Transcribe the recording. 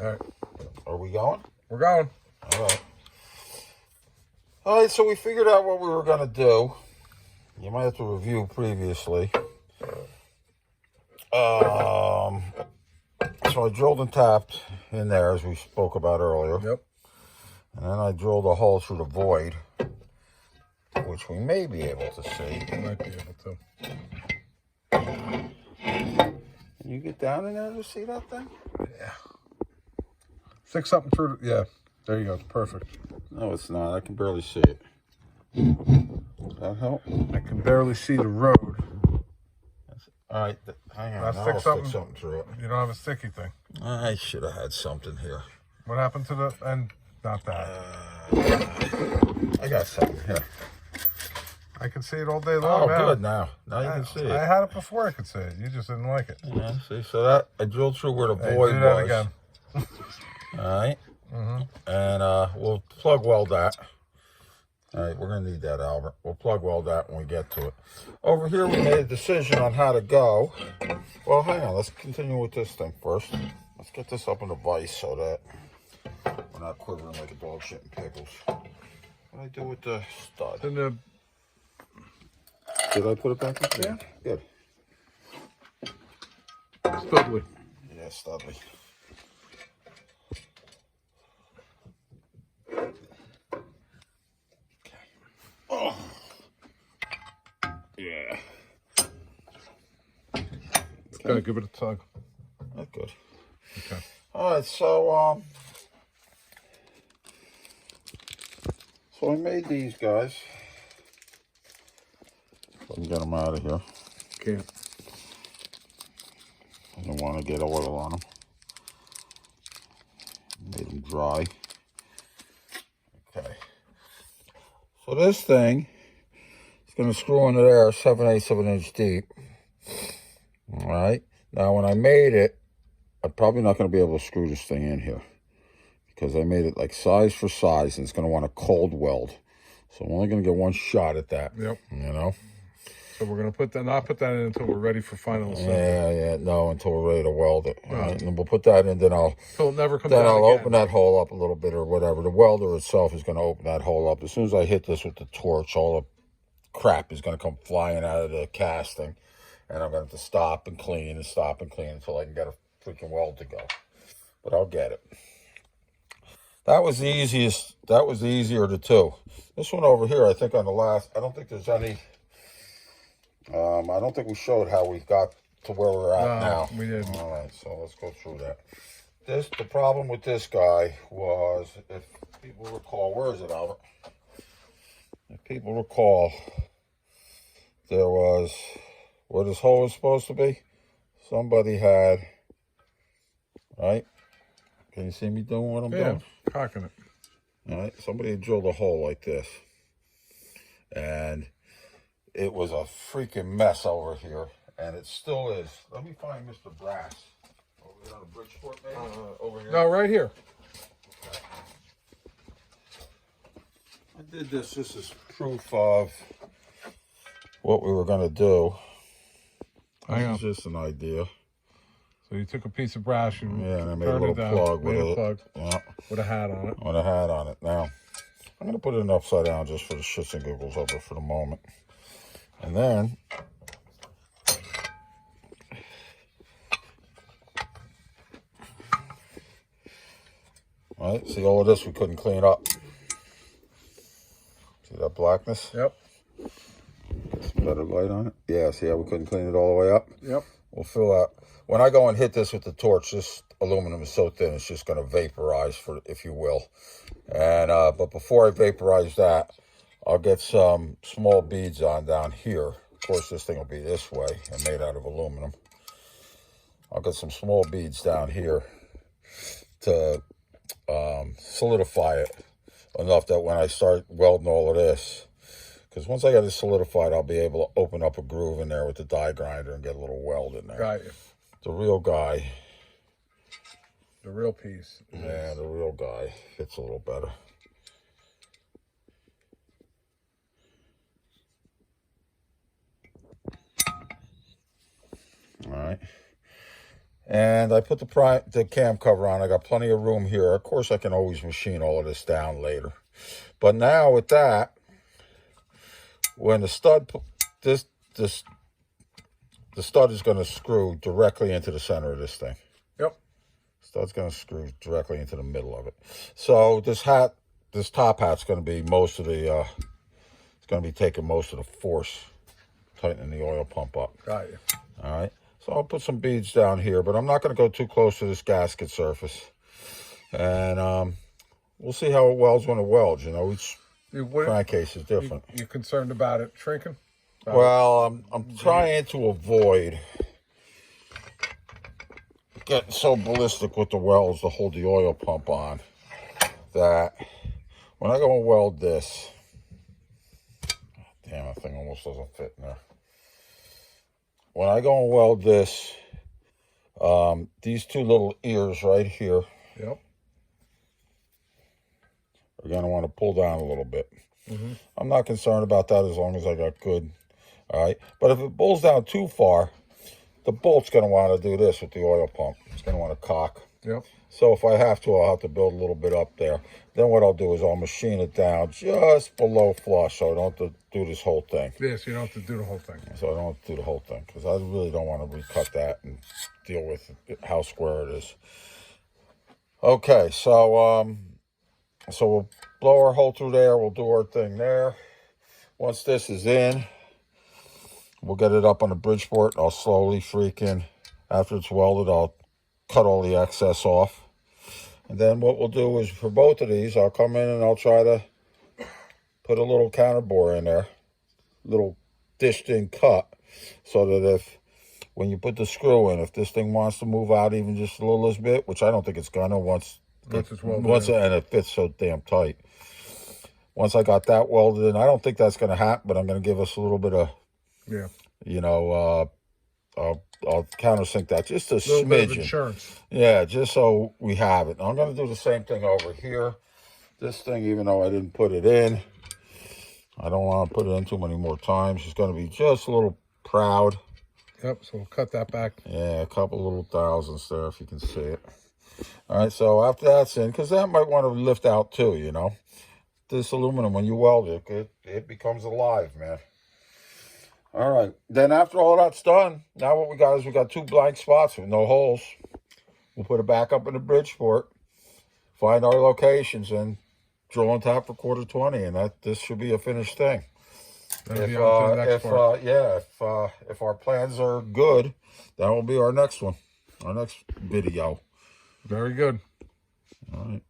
All right. Are we going? We're going. All right. All right, so we figured out what we were going to do. You might have to review previously. So I drilled and tapped in there, as we spoke about earlier. Yep. And then I drilled a hole through the void, which we may be able to see. Might be able to. Can you get down in there to see that thing? Yeah. Stick something through. Yeah. There you go. It's perfect. No, it's not. I can barely see it. Does that help? I can barely see the road. All right, hang on. I'll Now stick I'll something. stick something through it. You don't have a sticky thing. I should have had something here. What happened to the end? Not that. I got something here. I can see it all day long. Oh, now. Good. Now you can see it. I had it before. I could see it. You just didn't like it. Yeah, see, so that I drilled through where the Hey, void do that was. again. All right. Mm-hmm. And we'll plug weld that. All right, we're gonna need that, Albert. We'll plug weld that when we get to it. Over here, we made a decision on how to go. Well, hang on. Let's continue with this thing first. Let's get this up in the vise so that we're not quivering like a dog shitting pickles. What did I do with the stud? In the Did I put it back in? Yeah. Good. Studley. Yeah, Studley. Oh. Yeah. Okay, give it a tug. That's good. Okay. All right, so I made these guys. So I can get them out of here. Okay. I don't want to get oil on them. Made them dry. Okay. So this thing is going to screw into there 7/8 of an inch deep. All right. Now, when I made it, I'm probably not going to be able to screw this thing in here because I made it like size for size, and it's going to want a cold weld. So I'm only going to get one shot at that. Yep. You know. So we're gonna not put that in until we're ready for final assembly. Yeah. No, until we're ready to weld it. All right. And then we'll put that in. Then I'll. Until it never comes Then out I'll again. open that hole up a little bit or whatever. The welder itself is going to open that hole up. As soon as I hit this with the torch, all the crap is going to come flying out of the casting. And I'm going to have to stop and clean until I can get a freaking weld to go. But I'll get it. That was the easiest. That was the easier of the two. This one over here, I think on the last, I don't think there's any, I don't think we showed how we got to where we're at now. We didn't. All right, so let's go through that. The problem with this guy was, if people recall, where is it, Albert? If people recall, there was, where this hole was supposed to be, somebody had, right? Can you see me doing what I'm doing? Yeah, cocking it. All right, somebody had drilled a hole like this. And it was a freaking mess over here. And it still is. Let me find Mr. Brass. Over there on the Bridgeport, maybe? Over here. No, right here. Okay. I did this. This is proof of what we were going to do. I know. This is just an idea. So you took a piece of brass, and Yeah, and I made a turned little it down, plug with made a it. plug Yeah, with a hat on it. with a hat on it. Now, I'm going to put it upside down just for the shits and giggles of it for the moment. And then, right, see all of this we couldn't clean up. See that blackness? Yep. Get some better light on it. Yeah, see how we couldn't clean it all the way up? Yep. We'll fill out. When I go and hit this with the torch, this aluminum is so thin, it's just going to vaporize, if you will. And but before I vaporize that, I'll get some small beads on down here. Of course, this thing will be this way and made out of aluminum. I'll get some small beads down here to solidify it enough that when I start welding all of this, because once I get it solidified, I'll be able to open up a groove in there with the die grinder and get a little weld in there. Got you. The real guy. The real piece. Yeah, the real guy fits a little better. All right. And I put the cam cover on. I got plenty of room here. Of course, I can always machine all of this down later. But now with that, when the stud, the stud is going to screw directly into the center of this thing. Yep. Stud's going to screw directly into the middle of it. So this top hat's going to be most of the, it's going to be taking most of the force, tightening the oil pump up. Got you. All right. So I'll put some beads down here, but I'm not going to go too close to this gasket surface. And we'll see how it welds when it welds. You know, each crankcase is different. You concerned about it shrinking? Well, I'm trying to avoid getting so ballistic with the welds to hold the oil pump on that when I go and weld this, damn, that thing almost doesn't fit in there. When I go and weld this, these two little ears right here, yep, are going to want to pull down a little bit. I'm not concerned about that as long as I got good. All right, but if it pulls down too far, the bolt's going to want to do this with the oil pump. It's going to want to cock. Yep. So if I have to, I'll have to build a little bit up there. Then what I'll do is I'll machine it down just below flush, so I don't have to do this whole thing. Yes, you don't have to do the whole thing. So I don't have to do the whole thing, because I really don't want to recut that and deal with how square it is. Okay, so so we'll blow our hole through there. We'll do our thing there. Once this is in, we'll get it up on the Bridgeport. I'll slowly after it's welded, I'll cut all the excess off. And then what we'll do is for both of these, I'll come in and I'll try to put a little counter bore in there, little dished in cut, so that when you put the screw in, if this thing wants to move out even just a little bit, which I don't think it's gonna once it's welded and it fits so damn tight. Once I got that welded in, I don't think that's gonna happen, but I'm gonna give us a little bit of, you know, I'll countersink that just a smidgen. Bit of insurance. Yeah, just so we have it. I'm going to do the same thing over here. This thing, even though I didn't put it in, I don't want to put it in too many more times. It's going to be just a little proud. Yep, so we'll cut that back. Yeah, a couple little thousandths there if you can see it. All right, so after that's in, because that might want to lift out too, you know. This aluminum, when you weld it, it becomes alive, man. All right, then after all that's done, now what we got is we got two blank spots with no holes. We'll put it back up in the Bridgeport, find our locations, and drill on top for quarter 20, and this should be a finished thing. If our plans are good, that will be our next one, our next video. Very good. All right.